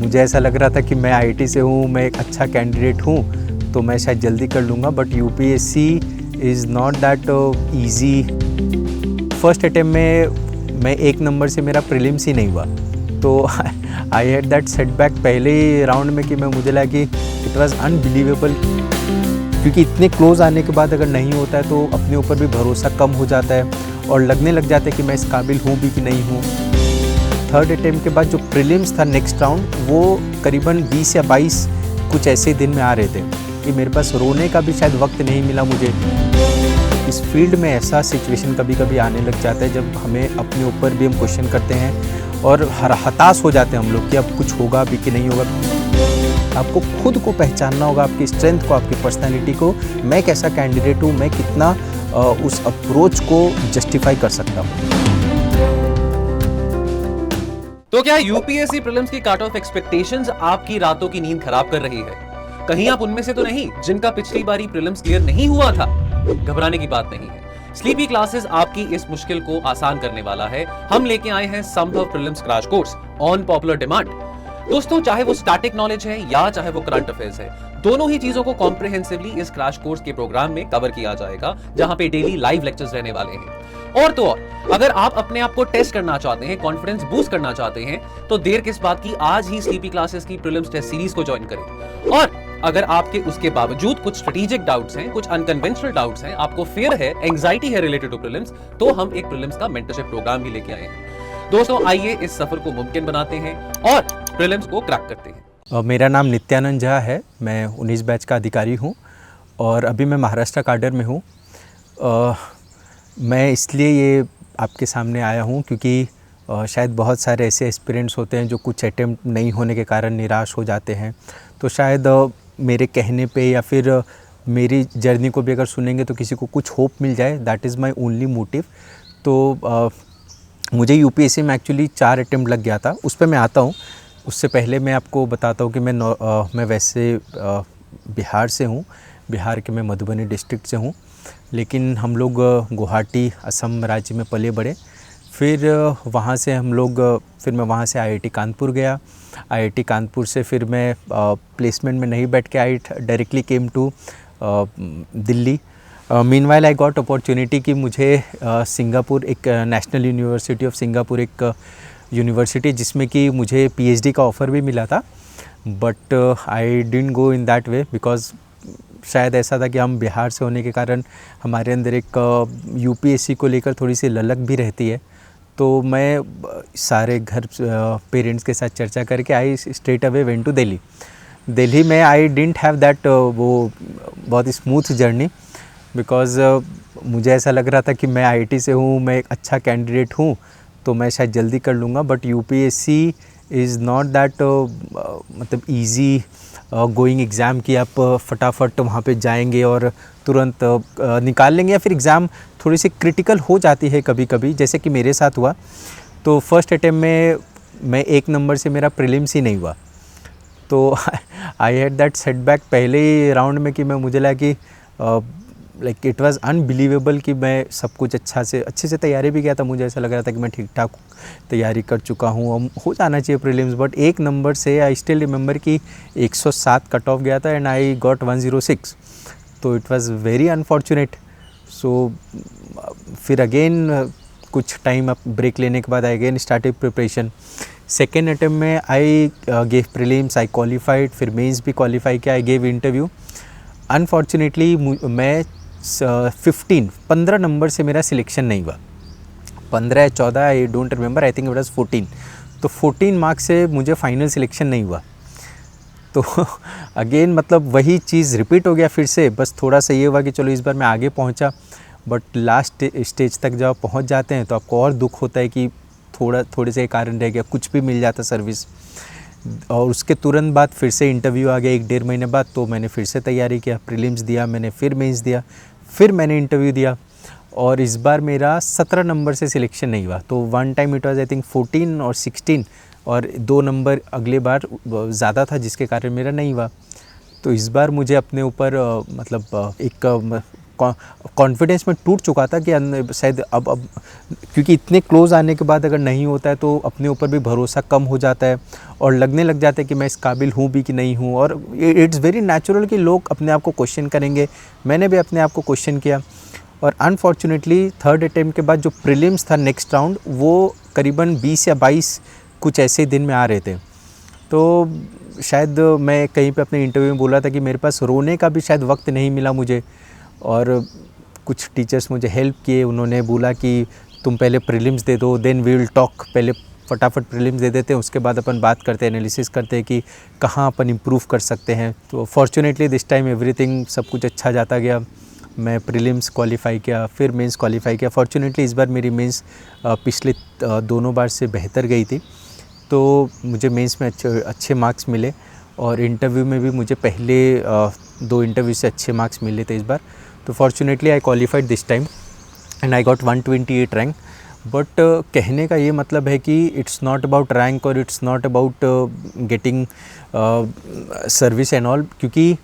मुझे ऐसा लग रहा था कि मैं आईआईटी से हूँ, मैं एक अच्छा कैंडिडेट हूँ, तो मैं शायद जल्दी कर लूँगा, but UPSC is not that easy. First attempt में मैं 1 नंबर से मेरा प्रीलिम्स ही नहीं हुआ, तो आई हैड दैट सेटबैक पहले ही राउंड में कि मुझे लगा कि इट वाज अनबिलीवेबल, क्योंकि इतने क्लोज आने के बाद अगर नहीं होता है तो अपने ऊपर भी भरोसा कम हो जाता है और लगने लग जाता है कि मैं इस काबिल हूँ भी कि नहीं हूँ। थर्ड अटेम्प्ट के बाद जो प्रीलिम्स था नेक्स्ट राउंड, वो करीबन 20 या 22 कुछ ऐसे दिन में आ रहे थे कि मेरे पास रोने का भी शायद वक्त नहीं मिला मुझे। इस फील्ड में ऐसा सिचुएशन कभी कभी आने लग जाता है जब हमें अपने ऊपर भी हम क्वेश्चन करते हैं और हताश हो जाते हैं हम लोग कि अब कुछ होगा भी कि नहीं होगा। आपको खुद को पहचानना होगा, आपकी स्ट्रेंथ को, आपकी पर्सनालिटी को। मैं कैसा कैंडिडेट हूँ, मैं कितना उस अप्रोच को जस्टिफाई कर सकता हूँ। तो क्या यूपीएससी प्रीलिम्स की कट ऑफ एक्सपेक्टेशंस आपकी रातों की नींद खराब कर रही है? कहीं आप उनमें से तो नहीं जिनका पिछली बारी प्रीलिम्स क्लियर नहीं हुआ था? घबराने की बात नहीं है। स्लीपी क्लासेस आपकी इस मुश्किल को आसान करने वाला है। हम लेके आए हैं संभव prelims crash course on popular demand. दोस्तों, चाहे वो स्टैटिक नॉलेज है या चाहे वो करंट अफेयर्स है, दोनों ही चीजों को कॉम्प्रिहेंसिवली इस क्रैश कोर्स के प्रोग्राम में कवर किया जाएगा, जहां पे डेली लाइव लेक्चर्स रहने वाले हैं। और तो और, अगर आप अपने आप को टेस्ट करना चाहते हैं, कॉन्फिडेंस बूस्ट करना चाहते हैं, तो देर किस बात की, आज ही स्लीपी क्लासेस की प्रीलिम्स टेस्ट सीरीज को ज्वाइन करें। और अगर आपके उसके बावजूद कुछ स्ट्रेटेजिक डाउट्स हैं, कुछ अनकन्वेंशनल डाउट्स हैं, आपको फियर है, एंजाइटी है रिलेटेड टू प्रीलिम्स, तो हम एक प्रीलिम्स का मेंटरशिप प्रोग्राम भी लेके आए हैं। दोस्तों, आइए इस सफर को मुमकिन बनाते हैं और प्रीलिम्स को क्रैक करते हैं। मेरा नाम नित्यानंद झा है, मैं 19 बैच का अधिकारी हूँ और अभी मैं महाराष्ट्र काडर में हूँ। मैं इसलिए ये आपके सामने आया हूँ क्योंकि शायद बहुत सारे ऐसे एस्पिरेंट्स होते हैं जो कुछ अटेम्प्ट नहीं होने के कारण निराश हो जाते हैं, तो शायद मेरे कहने पे या फिर मेरी जर्नी को भी अगर सुनेंगे तो किसी को कुछ होप मिल जाए। That is my only motive. तो मुझे यूपीएससी में एक्चुअली 4 अटेम्प्ट लग गया था, उस पर मैं आता हूँ। उससे पहले मैं आपको बताता हूँ कि मैं वैसे बिहार से हूँ, बिहार के मैं मधुबनी डिस्ट्रिक्ट से हूँ, लेकिन हम लोग गुवाहाटी असम राज्य में पले बड़े। फिर मैं वहाँ से आईआईटी कानपुर गया। आईआईटी कानपुर से फिर मैं प्लेसमेंट में नहीं बैठ के I directly came to Delhi. Meanwhile I got opportunity कि मुझे सिंगापुर, एक नेशनल यूनिवर्सिटी ऑफ सिंगापुर, एक यूनिवर्सिटी जिसमें कि मुझे पीएचडी का ऑफ़र भी मिला था, but I didn't go in that way because शायद ऐसा था कि हम बिहार से होने के कारण हमारे अंदर एक यूपीएससी को लेकर थोड़ी सी ललक भी रहती है। तो मैं सारे घर पेरेंट्स के साथ चर्चा करके I straight away went to Delhi. Delhi में आई डिडंट हैव दैट वो बहुत स्मूथ जर्नी बिकॉज मुझे ऐसा लग रहा था कि मैं आईआईटी से हूँ, मैं एक अच्छा कैंडिडेट हूँ, तो मैं शायद जल्दी कर लूँगा, but UPSC is not that मतलब ईजी गोइंग एग्ज़ाम कि आप फटाफट वहाँ पे जाएंगे और तुरंत निकाल लेंगे, या फिर एग्ज़ाम थोड़ी सी क्रिटिकल हो जाती है कभी कभी, जैसे कि मेरे साथ हुआ। तो फर्स्ट अटेम्प्ट में मैं 1 नंबर से मेरा प्रीलिम्स ही नहीं हुआ, तो आई हैड दैट सेटबैक पहले ही राउंड में कि मुझे लगा कि लाइक इट वाज अनबिलीवेबल कि मैं सब कुछ अच्छे से तैयारी भी किया था। मुझे ऐसा लग रहा था कि मैं ठीक ठाक तैयारी कर चुका हूँ, अब हो जाना चाहिए प्रीलिम्स, बट 1 नंबर से आई स्टिल रिमेंबर कि 107 कट ऑफ गया था एंड आई गॉट 106, तो it was very unfortunate. So फिर अगेन कुछ टाइम ब्रेक लेने के बाद I again started preparation. Second attempt में I gave prelims, I qualified, फिर मेंस भी क्वालिफाई किया, आई गेव इंटरव्यू। अनफॉर्चुनेटली मैं 15 नंबर से मेरा सिलेक्शन नहीं हुआ, 15 या 14, I don't remember, I think it was 14। तो 14 मार्क्स से मुझे फाइनल सिलेक्शन नहीं हुआ। तो अगेन मतलब वही चीज़ रिपीट हो गया फिर से, बस थोड़ा सा ये हुआ कि चलो इस बार मैं आगे पहुंचा, बट लास्ट स्टेज तक जब आप पहुँच जाते हैं तो आपको और दुख होता है कि थोड़े से कारण रह गया, कुछ भी मिल जाता सर्विस। और उसके तुरंत बाद फिर से इंटरव्यू आ गया 1-1.5 महीने बाद, तो मैंने फिर से तैयारी किया, प्रीलिम्स दिया मैंने, फिर मेंस दिया, फिर मैंने इंटरव्यू दिया, और इस बार मेरा 17 नंबर से सिलेक्शन नहीं हुआ। तो one time it was I think 14 और 16, और 2 नंबर अगले बार ज़्यादा था जिसके कारण मेरा नहीं हुआ। तो इस बार मुझे अपने ऊपर मतलब एक कॉन्फिडेंस में टूट चुका था कि शायद अब क्योंकि इतने क्लोज़ आने के बाद अगर नहीं होता है तो अपने ऊपर भी भरोसा कम हो जाता है और लगने लग जाता है कि मैं इस काबिल हूँ भी कि नहीं हूँ। और इट्स वेरी नेचुरल कि लोग अपने आप को क्वेश्चन करेंगे। मैंने भी अपने आप को क्वेश्चन किया और अनफॉर्चुनेटली थर्ड अटेम्प्ट के बाद जो प्रीलिम्स था नेक्स्ट राउंड, वो करीबन 20 या 22 कुछ ऐसे दिन में आ रहे थे। तो शायद मैं कहीं पे अपने इंटरव्यू में बोला था कि मेरे पास रोने का भी शायद वक्त नहीं मिला मुझे। और कुछ टीचर्स मुझे हेल्प किए, उन्होंने बोला कि तुम पहले प्रीलिम्स दे दो, देन वी विल टॉक। पहले फटाफट प्रीलिम्स दे देते हैं, उसके बाद अपन बात करते हैं, एनालिसिस करते हैं कि कहाँ अपन इम्प्रूव कर सकते हैं। तो फॉर्चुनेटली दिस टाइम एवरीथिंग सब कुछ अच्छा जाता गया। मैं प्रीलिम्स क्वालिफाई किया, फिर मेंस क्वालिफाई किया। फॉर्चुनेटली इस बार मेरी मेंस पिछले दोनों बार से बेहतर गई थी, तो मुझे मेंस में अच्छे मार्क्स मिले और इंटरव्यू में भी मुझे पहले 2 इंटरव्यू से अच्छे मार्क्स मिले थे इस बार। तो fortunately I qualified this time and I got 128 rank. But कहने का ये मतलब है कि इट्स नॉट अबाउट रैंक और it's not about getting service and all, क्योंकि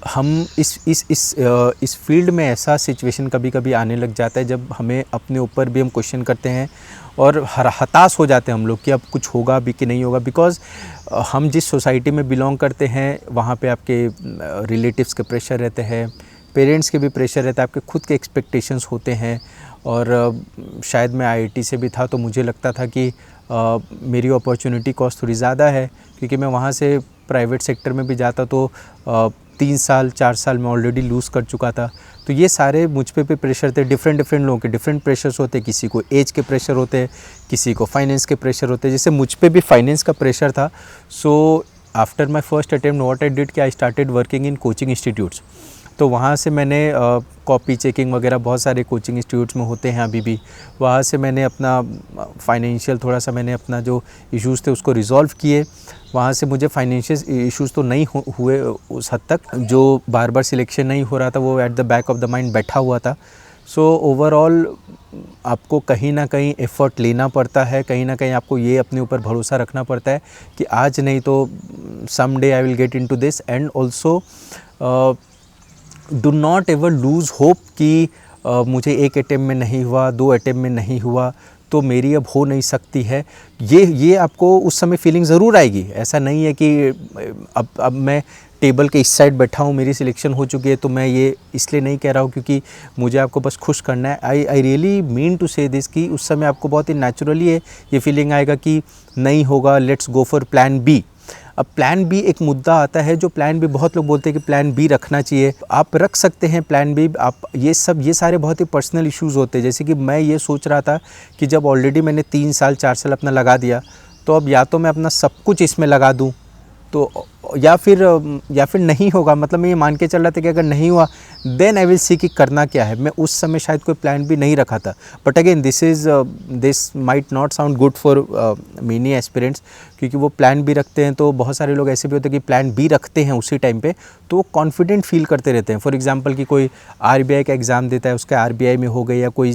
हम इस फील्ड में ऐसा सिचुएशन कभी कभी आने लग जाता है जब हमें अपने ऊपर भी हम क्वेश्चन करते हैं और हताश हो जाते हैं हम लोग कि अब कुछ होगा भी कि नहीं होगा। बिकॉज़ हम जिस सोसाइटी में बिलोंग करते हैं वहाँ पे आपके रिलेटिव्स के प्रेशर रहते हैं, पेरेंट्स के भी प्रेशर रहता है, आपके खुद के एक्सपेक्टेशंस होते हैं। और शायद मैं आईआईटी से भी था तो मुझे लगता था कि मेरी अपॉर्चुनिटी कॉस्ट थोड़ी ज़्यादा है, क्योंकि मैं वहाँ से प्राइवेट सेक्टर में भी जाता तो 3 साल 4 साल में ऑलरेडी लूज़ कर चुका था। तो ये सारे मुझ पे भी प्रेशर थे। डिफरेंट लोगों के डिफरेंट प्रेशर्स होते हैं, किसी को एज के प्रेशर होते हैं, किसी को फाइनेंस के प्रेशर होते हैं। जैसे मुझ पे भी फाइनेंस का प्रेशर था। So after my first attempt what I did कि I started working in coaching institutes. तो वहाँ से मैंने कॉपी चेकिंग वगैरह बहुत सारे कोचिंग इंस्टीट्यूट्स में होते हैं अभी भी, वहाँ से मैंने अपना फाइनेंशियल थोड़ा सा मैंने अपना जो इश्यूज़ थे उसको रिज़ॉल्व किए। वहाँ से मुझे फाइनेंशियल इश्यूज़ तो नहीं हुए उस हद तक, जो बार बार सिलेक्शन नहीं हो रहा था वो at the back of the mind बैठा हुआ था। सो ओवरऑल आपको कहीं ना कहीं एफ़र्ट लेना पड़ता है, कहीं ना कहीं आपको ये अपने ऊपर भरोसा रखना पड़ता है कि आज नहीं तो some day I will get into this. And also do not ever lose hope कि मुझे 1 अटेम्प्ट में नहीं हुआ, 2 अटेम्प्ट में नहीं हुआ तो मेरी अब हो नहीं सकती है। ये आपको उस समय फीलिंग ज़रूर आएगी। ऐसा नहीं है कि अब मैं टेबल के इस साइड बैठा हूँ, मेरी सिलेक्शन हो चुकी है, तो मैं ये इसलिए नहीं कह रहा हूँ क्योंकि मुझे आपको बस खुश करना है। आई रियली मीन टू से दिस कि उस समय आपको बहुत ही नेचुरली ये फीलिंग आएगा कि नहीं होगा, let's go for plan B. अब प्लान बी एक मुद्दा आता है, जो प्लान बी बहुत लोग बोलते हैं कि प्लान बी रखना चाहिए। आप रख सकते हैं प्लान बी। आप ये सारे बहुत ही पर्सनल इश्यूज़ होते हैं। जैसे कि मैं ये सोच रहा था कि जब ऑलरेडी मैंने 3 साल 4 साल अपना लगा दिया तो अब या तो मैं अपना सब कुछ इसमें लगा दूं तो या फिर नहीं होगा। मतलब मैं ये मान के चल रहा था कि अगर नहीं हुआ देन आई विल सी कि करना क्या है। मैं उस समय शायद कोई प्लान भी नहीं रखा था। But again this might not sound good for many aspirants, क्योंकि वो प्लान बी रखते हैं तो बहुत सारे लोग ऐसे भी होते हैं कि प्लान बी रखते हैं उसी टाइम पे तो वो कॉन्फिडेंट फील करते रहते हैं। फॉर एग्जांपल कि कोई आरबीआई का एग्ज़ाम देता है, उसका आरबीआई में हो गई, या कोई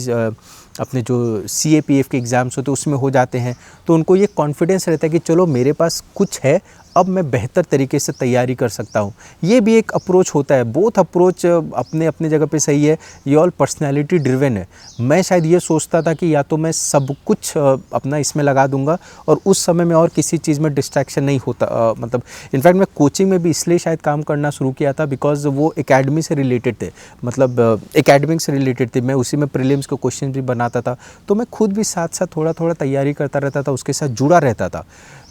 अपने जो सीएपीएफ के एग्ज़ाम्स होते हैं उसमें हो जाते हैं, तो उनको ये कॉन्फिडेंस रहता है कि चलो मेरे पास कुछ है, अब मैं बेहतर तरीके से तैयारी कर सकता हूँ। ये भी एक अप्रोच होता है। बोथ अप्रोच अपने अपने जगह पे सही है। ये ऑल पर्सनैलिटी ड्रिवन है। मैं शायद ये सोचता था कि या तो मैं सब कुछ अपना इसमें लगा दूंगा और उस समय में और किसी चीज़ में डिस्ट्रैक्शन नहीं होता। मतलब इनफैक्ट मैं कोचिंग में भी इसलिए शायद काम करना शुरू किया था बिकॉज वो एकेडमी से रिलेटेड थे, मतलब एकेडमिक से रिलेटेड थे। मैं उसी में प्रीलिम्स के क्वेश्चन भी बनाता था, तो मैं खुद भी साथ साथ थोड़ा थोड़ा तैयारी करता रहता था, उसके साथ जुड़ा रहता था।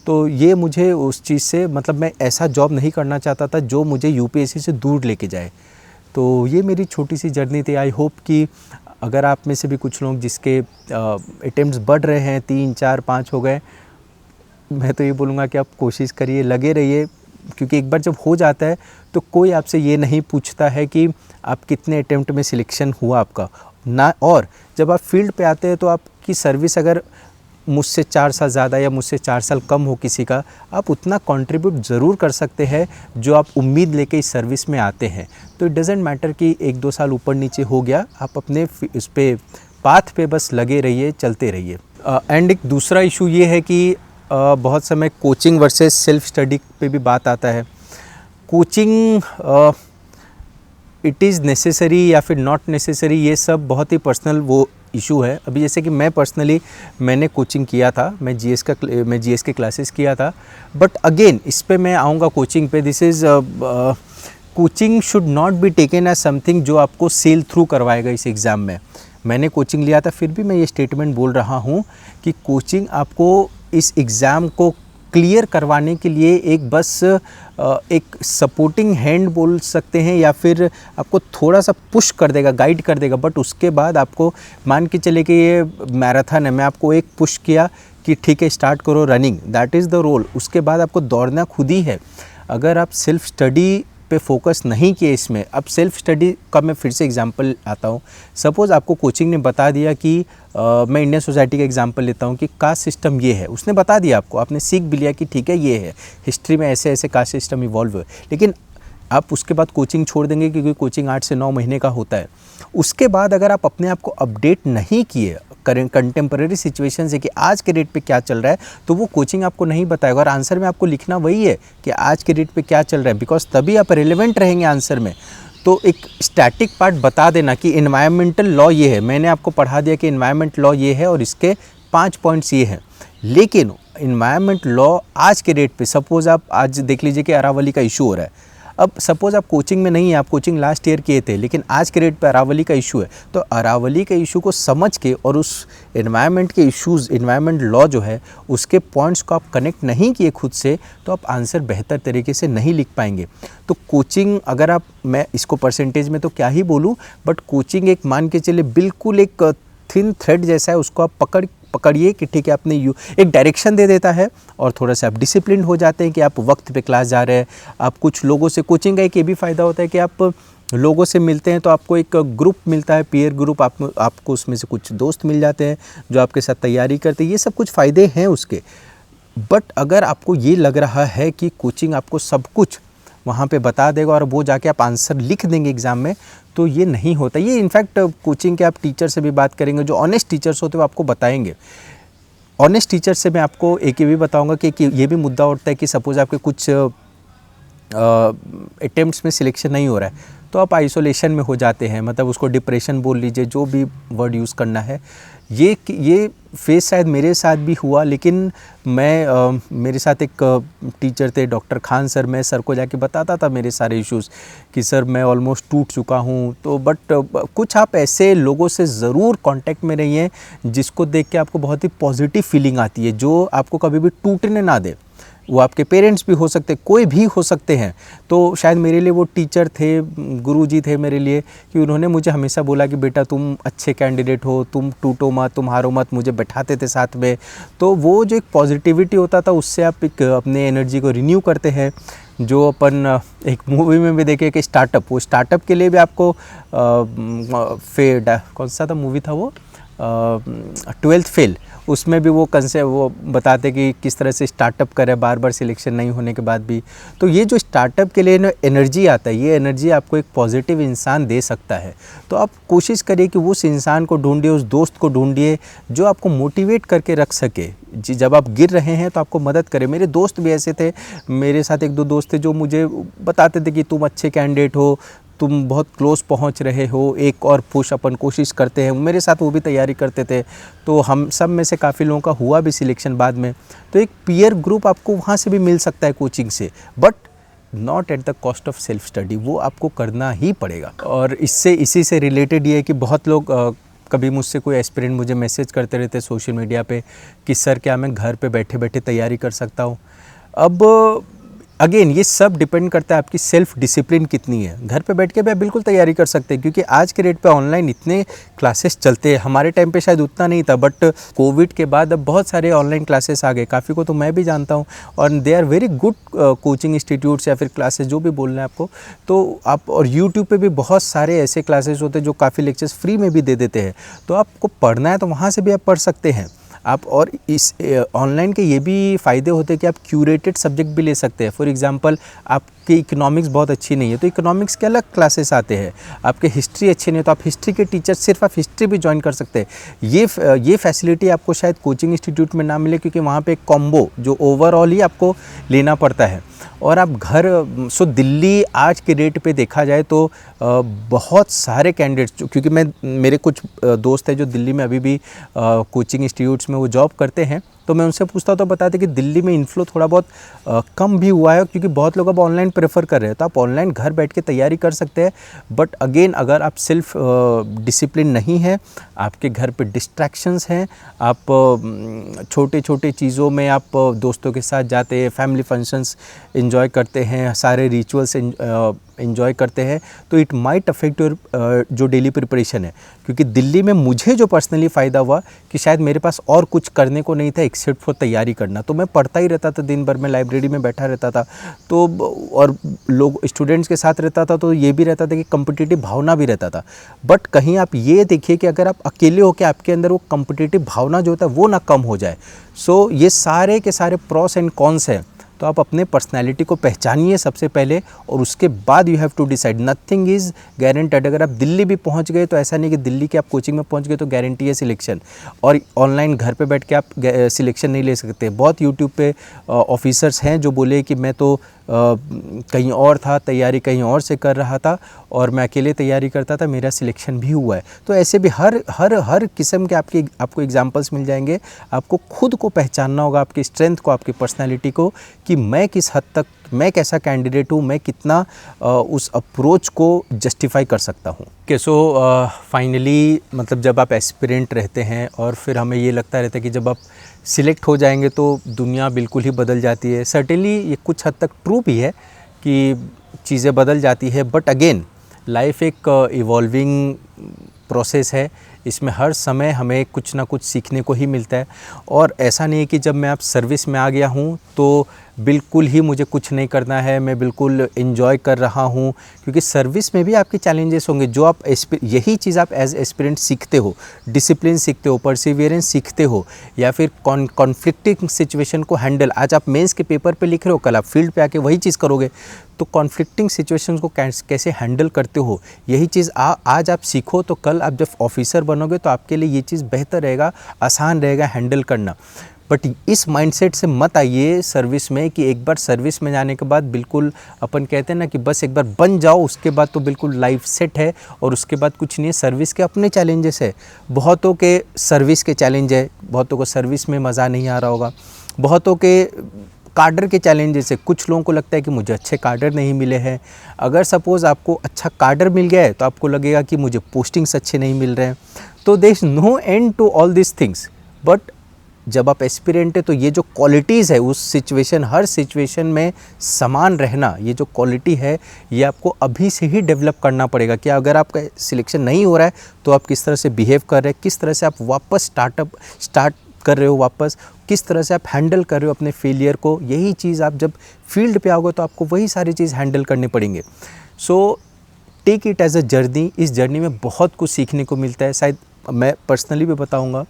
तो ये मुझे उस चीज़ से, मतलब मैं ऐसा जॉब नहीं करना चाहता था जो मुझे यूपीएससी से दूर लेके जाए। तो ये मेरी छोटी सी जर्नी थी। आई होप कि अगर आप में से भी कुछ लोग जिसके अटेम्प्ट्स बढ़ रहे हैं, 3 4 5 हो गए, मैं तो ये बोलूँगा कि आप कोशिश करिए, लगे रहिए, क्योंकि एक बार जब हो जाता है तो कोई आपसे ये नहीं पूछता है कि आप कितने अटेम्प्ट में सिलेक्शन हुआ आपका ना। और जब आप फील्ड पे आते हैं तो आपकी सर्विस अगर मुझसे 4 साल ज़्यादा या मुझसे 4 साल कम हो किसी का, आप उतना कंट्रीब्यूट ज़रूर कर सकते हैं जो आप उम्मीद लेके इस सर्विस में आते हैं। तो इट डजेंट मैटर कि 1-2 साल ऊपर नीचे हो गया, आप अपने इस पे पाथ पे बस लगे रहिए, चलते रहिए। एंड एक दूसरा इशू ये है कि बहुत समय कोचिंग वर्सेस सेल्फ स्टडी पे भी बात आता है। कोचिंग इट इज़ नेसेसरी या फिर नॉट नेसेसरी, ये सब बहुत ही पर्सनल वो इशू है। अभी जैसे कि मैं पर्सनली मैंने कोचिंग किया था, मैं जीएस के क्लासेस किया था, बट अगेन इस पे मैं आऊँगा कोचिंग पे। This is coaching should not be taken as something जो आपको सेल थ्रू करवाएगा इस एग्ज़ाम में। मैंने कोचिंग लिया था, फिर भी मैं ये स्टेटमेंट बोल रहा हूँ कि कोचिंग आपको इस एग्ज़ाम को क्लियर करवाने के लिए एक बस एक सपोर्टिंग हैंड बोल सकते हैं, या फिर आपको थोड़ा सा पुश कर देगा, गाइड कर देगा। बट उसके बाद आपको मान के चले कि ये मैराथन है, मैं आपको एक पुश किया कि ठीक है स्टार्ट करो running, that is the role. उसके बाद आपको दौड़ना खुद ही है। अगर आप सेल्फ स्टडी पे फोकस नहीं किए इसमें, अब सेल्फ स्टडी का मैं फिर से एग्जांपल आता हूँ। सपोज़ आपको कोचिंग ने बता दिया कि मैं इंडियन सोसाइटी का एग्जांपल लेता हूँ कि कास्ट सिस्टम ये है, उसने बता दिया आपको, आपने सीख भी लिया कि ठीक है ये है, हिस्ट्री में ऐसे ऐसे कास्ट सिस्टम इवॉल्व हुए, लेकिन आप उसके बाद कोचिंग छोड़ देंगे क्योंकि कोचिंग 8 से 9 महीने का होता है। उसके बाद अगर आप अपने आप को अपडेट नहीं किए करेंट कंटेम्प्रेरी सिचुएशन से कि आज के डेट पे क्या चल रहा है, तो वो कोचिंग आपको नहीं बताएगा। और आंसर में आपको लिखना वही है कि आज के डेट पे क्या चल रहा है, बिकॉज तभी आप रिलेवेंट रहेंगे आंसर में। तो एक स्टैटिक पार्ट बता देना कि इन्वायरमेंटल लॉ ये है, मैंने आपको पढ़ा दिया कि इन्वायरमेंट लॉ ये है और इसके 5 पॉइंट्स ये हैं, लेकिन इन्वायरमेंट लॉ आज के डेट पे सपोज़ आप आज देख लीजिए कि अरावली का इशू हो रहा है। अब सपोज़ आप कोचिंग में नहीं है, आप कोचिंग लास्ट ईयर किए थे, लेकिन आज के डेट पे अरावली का इशू है, तो अरावली के इशू को समझ के और उस एनवायरनमेंट के इश्यूज़, एनवायरनमेंट लॉ जो है उसके पॉइंट्स को आप कनेक्ट नहीं किए खुद से, तो आप आंसर बेहतर तरीके से नहीं लिख पाएंगे। तो कोचिंग अगर आप, मैं इसको परसेंटेज में तो क्या ही बोलूँ, बट कोचिंग एक मान के चले बिल्कुल एक थिन थ्रेड जैसा है, उसको आप पकड़िए कि ठीक है आपने एक डायरेक्शन दे देता है और थोड़ा सा आप डिसिप्लिन हो जाते हैं कि आप वक्त पे क्लास जा रहे हैं। आप कुछ लोगों से, कोचिंग का एक ये भी फ़ायदा होता है कि आप लोगों से मिलते हैं तो आपको एक ग्रुप मिलता है, पीयर ग्रुप, आपको उसमें से कुछ दोस्त मिल जाते हैं जो आपके साथ तैयारी करते हैं, ये सब कुछ फ़ायदे हैं उसके। बट अगर आपको ये लग रहा है कि कोचिंग आपको सब कुछ वहाँ पे बता देगा और वो जाके आप आंसर लिख देंगे एग्ज़ाम में, तो ये नहीं होता। ये इनफैक्ट कोचिंग के आप टीचर से भी बात करेंगे, जो ऑनेस्ट टीचर्स होते हैं वो आपको बताएंगे। ऑनेस्ट टीचर से मैं आपको एक ये भी बताऊंगा कि ये भी मुद्दा उठता है कि सपोज़ आपके कुछ अटेम्प्ट्स में सिलेक्शन नहीं हो रहा है, तो आप आइसोलेशन में हो जाते हैं, मतलब उसको डिप्रेशन बोल लीजिए, जो भी वर्ड यूज़ करना है। ये फेस शायद मेरे साथ भी हुआ, लेकिन मेरे साथ एक टीचर थे डॉक्टर खान सर, मैं सर को जाके बताता था मेरे सारे इश्यूज़ कि सर मैं ऑलमोस्ट टूट चुका हूँ। तो बट कुछ आप ऐसे लोगों से ज़रूर कांटेक्ट में रहिए जिसको देख के आपको बहुत ही पॉजिटिव फीलिंग आती है, जो आपको कभी भी टूटने ना दे। वो आपके पेरेंट्स भी हो सकते, कोई भी हो सकते हैं। तो शायद मेरे लिए वो टीचर थे, गुरुजी थे मेरे लिए, कि उन्होंने मुझे हमेशा बोला कि बेटा तुम अच्छे कैंडिडेट हो, तुम टूटो मत, तुम हारो मत, मुझे बैठाते थे साथ में। तो वो जो एक पॉजिटिविटी होता था, उससे आप एक अपने एनर्जी को रिन्यू करते हैं। जो अपन एक मूवी में भी देखे कि स्टार्टअप, वो स्टार्टअप के लिए भी आपको कौन सा था मूवी था वो, 12th फेल, उसमें भी वो कंसेप्ट वो बताते कि किस तरह से स्टार्टअप करें बार बार सिलेक्शन नहीं होने के बाद भी। तो ये जो स्टार्टअप के लिए ना एनर्जी आता है, ये एनर्जी आपको एक पॉजिटिव इंसान दे सकता है। तो आप कोशिश करिए कि उस इंसान को ढूंढिए, उस दोस्त को ढूंढिए जो आपको मोटिवेट करके रख सके। जी, जब आप गिर रहे हैं तो आपको मदद करे। मेरे दोस्त भी ऐसे थे, मेरे साथ एक दो दोस्त थे जो मुझे बताते थे कि तुम अच्छे कैंडिडेट हो, तुम बहुत क्लोज पहुंच रहे हो, एक और पुश अपन कोशिश करते हैं। मेरे साथ वो भी तैयारी करते थे, तो हम सब में से काफ़ी लोगों का हुआ भी सिलेक्शन बाद में। तो एक पीयर ग्रुप आपको वहाँ से भी मिल सकता है कोचिंग से, but not at the cost of self study, वो आपको करना ही पड़ेगा। और इसी से रिलेटेड ये है कि बहुत लोग कभी मुझसे कोई एस्पिरेंट मुझे मैसेज करते रहते सोशल मीडिया पे कि सर क्या मैं घर पे बैठे बैठे तैयारी कर सकता हूँ। अब अगेन ये सब डिपेंड करता है आपकी सेल्फ डिसिप्लिन कितनी है। घर पे बैठ के भी आप बिल्कुल तैयारी कर सकते हैं, क्योंकि आज के डेट पे ऑनलाइन इतने क्लासेस चलते हैं। हमारे टाइम पे शायद उतना नहीं था, बट कोविड के बाद अब बहुत सारे ऑनलाइन क्लासेस आ गए, काफ़ी को तो मैं भी जानता हूँ, और they are very good coaching institutes या फिर क्लासेस, जो भी बोलना है आपको। तो आप, और यूट्यूब पे भी बहुत सारे ऐसे क्लासेस होते हैं जो काफ़ी लेक्चर्स फ्री में भी दे देते हैं, तो आपको पढ़ना है तो वहाँ से भी आप पढ़ सकते हैं। आप और इस ऑनलाइन के ये भी फ़ायदे होते हैं कि आप क्यूरेटेड सब्जेक्ट भी ले सकते हैं। फॉर एग्जांपल आपकी इकोनॉमिक्स बहुत अच्छी नहीं है तो इकोनॉमिक्स के अलग क्लासेस आते हैं, आपके हिस्ट्री अच्छी नहीं है तो आप हिस्ट्री के टीचर सिर्फ आप हिस्ट्री भी ज्वाइन कर सकते हैं। ये फैसिलिटी आपको शायद कोचिंग इंस्टीट्यूट में ना मिले, क्योंकि वहाँ पे एक कॉम्बो जो ओवरऑल ही आपको लेना पड़ता है। और आप घर दिल्ली आज के रेट पे देखा जाए तो बहुत सारे कैंडिडेट्स, क्योंकि मेरे कुछ दोस्त हैं जो दिल्ली में अभी भी कोचिंग इंस्टीट्यूट्स में वो जॉब करते हैं, तो मैं उनसे पूछता तो बताते कि दिल्ली में इन्फ्लो थोड़ा बहुत कम भी हुआ है, क्योंकि बहुत लोग अब ऑनलाइन प्रेफर कर रहे हैं। तो आप ऑनलाइन घर बैठ के तैयारी कर सकते हैं, बट अगेन अगर आप सेल्फ डिसिप्लिन नहीं है, आपके घर पे डिस्ट्रैक्शंस हैं, आप छोटे छोटे चीज़ों में आप दोस्तों के साथ जाते हैं, फैमिली फंक्शंस एंजॉय करते हैं, सारे रिचुअल्स एंजॉय करते हैं, तो इट माइट अफेक्ट योर जो डेली प्रिपरेशन है। क्योंकि दिल्ली में मुझे जो पर्सनली फ़ायदा हुआ कि शायद मेरे पास और कुछ करने को नहीं था एक्सेप्ट फॉर तैयारी करना, तो मैं पढ़ता ही रहता था, दिन भर में लाइब्रेरी में बैठा रहता था, तो और लोग स्टूडेंट्स के साथ रहता था, तो ये भी रहता था कि कम्पिटिटिव भावना भी रहता था। बट कहीं आप ये देखिए कि अगर आप अकेले होकर आपके अंदर वो कम्पिटिटिव भावना जो होता है वो ना कम हो जाए। सो ये सारे के सारे प्रॉस एंड कॉन्स हैं। तो आप अपने पर्सनैलिटी को पहचानिए सबसे पहले, और उसके बाद you have to decide. Nothing is guaranteed. अगर आप दिल्ली भी पहुंच गए तो ऐसा नहीं कि दिल्ली के आप कोचिंग में पहुंच गए तो गारंटी है सिलेक्शन, और ऑनलाइन घर पे बैठ के आप सिलेक्शन नहीं ले सकते। बहुत यूट्यूब पे ऑफिसर्स हैं जो बोले कि मैं तो कहीं और था, तैयारी कहीं और से कर रहा था और मैं अकेले तैयारी करता था, मेरा सिलेक्शन भी हुआ है। तो ऐसे भी हर किस्म के आपको एग्जांपल्स मिल जाएंगे। आपको खुद को पहचानना होगा, आपकी स्ट्रेंथ को, आपकी पर्सनालिटी को, कि मैं किस हद तक, मैं कैसा कैंडिडेट हूँ, मैं कितना उस अप्रोच को जस्टिफाई कर सकता हूँ। कि सो फाइनली मतलब जब आप एस्पिरेंट रहते हैं और फिर हमें ये लगता रहता है कि जब आप सिलेक्ट हो जाएंगे तो दुनिया बिल्कुल ही बदल जाती है। सर्टेनली ये कुछ हद तक ट्रू भी है कि चीज़ें बदल जाती है, बट अगेन लाइफ एक इवॉल्विंग प्रोसेस है। इसमें हर समय हमें कुछ ना कुछ सीखने को ही मिलता है, और ऐसा नहीं है कि जब मैं आप सर्विस में आ गया हूँ तो बिल्कुल ही मुझे कुछ नहीं करना है, मैं बिल्कुल एंजॉय कर रहा हूँ। क्योंकि सर्विस में भी आपके चैलेंजेस होंगे, जो आप यही चीज़ आप एज एस्पिरेंट सीखते हो, डिसिप्लिन सीखते हो, परसिवियरेंस सीखते हो, या फिर कॉन्फ्लिक्टिंग सिचुएशन को हैंडल। आज आप मेंस के पेपर पे लिख रहे हो, कल आप फील्ड पे आके वही चीज़ करोगे, तो कॉन्फ्लिक्टिंग सिचुएशंस को कैसे हैंडल करते हो, यही चीज़ आज आप सीखो, तो कल आप जब ऑफिसर बनोगे तो आपके लिए ये चीज़ बेहतर रहेगा, आसान रहेगा हैंडल करना। बट इस माइंडसेट से मत आइए सर्विस में कि एक बार सर्विस में जाने के बाद बिल्कुल अपन कहते हैं ना कि बस एक बार बन जाओ, उसके बाद तो बिल्कुल लाइफ सेट है और उसके बाद कुछ नहीं है। सर्विस के अपने चैलेंजेस है, बहुतों के सर्विस के चैलेंज है, बहुतों को सर्विस में मज़ा नहीं आ रहा होगा, बहुतों के कार्डर के चैलेंजेस है। कुछ लोगों को लगता है कि मुझे अच्छे कार्डर नहीं मिले हैं। अगर सपोज़ आपको अच्छा कार्डर मिल गया है तो आपको लगेगा कि मुझे पोस्टिंग्स अच्छे नहीं मिल रहे हैं। तो there is no end to all this things. But जब आप एस्पिरेंट है तो ये जो क्वालिटीज़ है उस सिचुएशन, हर सिचुएशन में समान रहना, ये जो क्वालिटी है ये आपको अभी से ही डेवलप करना पड़ेगा। कि अगर आपका सिलेक्शन नहीं हो रहा है तो आप किस तरह से बिहेव कर रहे हैं, किस तरह से आप वापस स्टार्ट कर रहे हो, वापस किस तरह से आप हैंडल कर रहे हो अपने फेलियर को। यही चीज़ आप जब फील्ड पे आओगे तो आपको वही सारी चीज़ हैंडल करनी पड़ेंगे। So take it as a journey. इस जर्नी में बहुत कुछ सीखने को मिलता है। शायद मैं पर्सनली भी बताऊंगा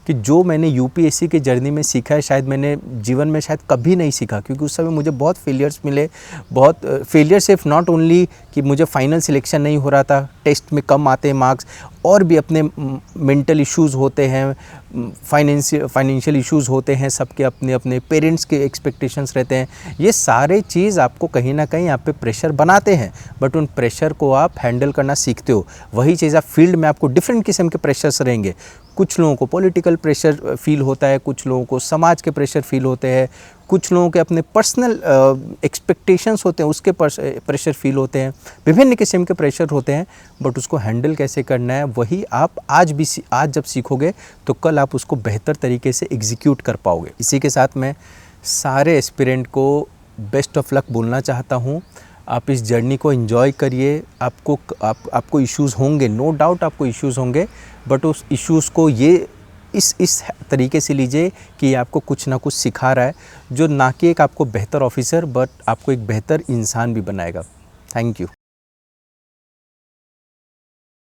कि जो मैंने यूपीएससी के जर्नी में सीखा है शायद मैंने जीवन में शायद कभी नहीं सीखा, क्योंकि उस समय मुझे बहुत फेलियर्स मिले। बहुत फेलियर सिर्फ नॉट ओनली कि मुझे फाइनल सिलेक्शन नहीं हो रहा था, टेस्ट में कम आते हैं मार्क्स, और भी अपने मेंटल इश्यूज़ होते हैं, फाइनेंशियल इश्यूज़ होते हैं, सबके अपने अपने पेरेंट्स के एक्सपेक्टेशंस रहते हैं। ये सारे चीज़ आपको कहीं ना कहीं आप पे प्रेशर बनाते हैं, बट उन प्रेशर को आप हैंडल करना सीखते हो। वही चीज़ आप फील्ड में आपको डिफरेंट किस्म के प्रेशर्स रहेंगे। कुछ लोगों को पॉलिटिकल प्रेशर फील होता है, कुछ लोगों को समाज के प्रेशर फील होते हैं, कुछ लोगों के अपने पर्सनल एक्सपेक्टेशंस होते हैं उसके प्रेशर फील होते हैं, विभिन्न किस्म के प्रेशर होते हैं। बट उसको हैंडल कैसे करना है वही आप आज जब सीखोगे तो कल आप उसको बेहतर तरीके से एग्जीक्यूट कर पाओगे। इसी के साथ मैं सारे एस्पिरेंट को बेस्ट ऑफ लक बोलना चाहता हूँ। आप इस जर्नी को एंजॉय करिए। आपको इश्यूज़ होंगे, नो डाउट आपको इश्यूज़ होंगे, बट उस इश्यूज़ को ये इस तरीके से लीजिए कि ये आपको कुछ ना कुछ सिखा रहा है, जो ना कि एक आपको बेहतर ऑफिसर बट आपको एक बेहतर इंसान भी बनाएगा। Thank you.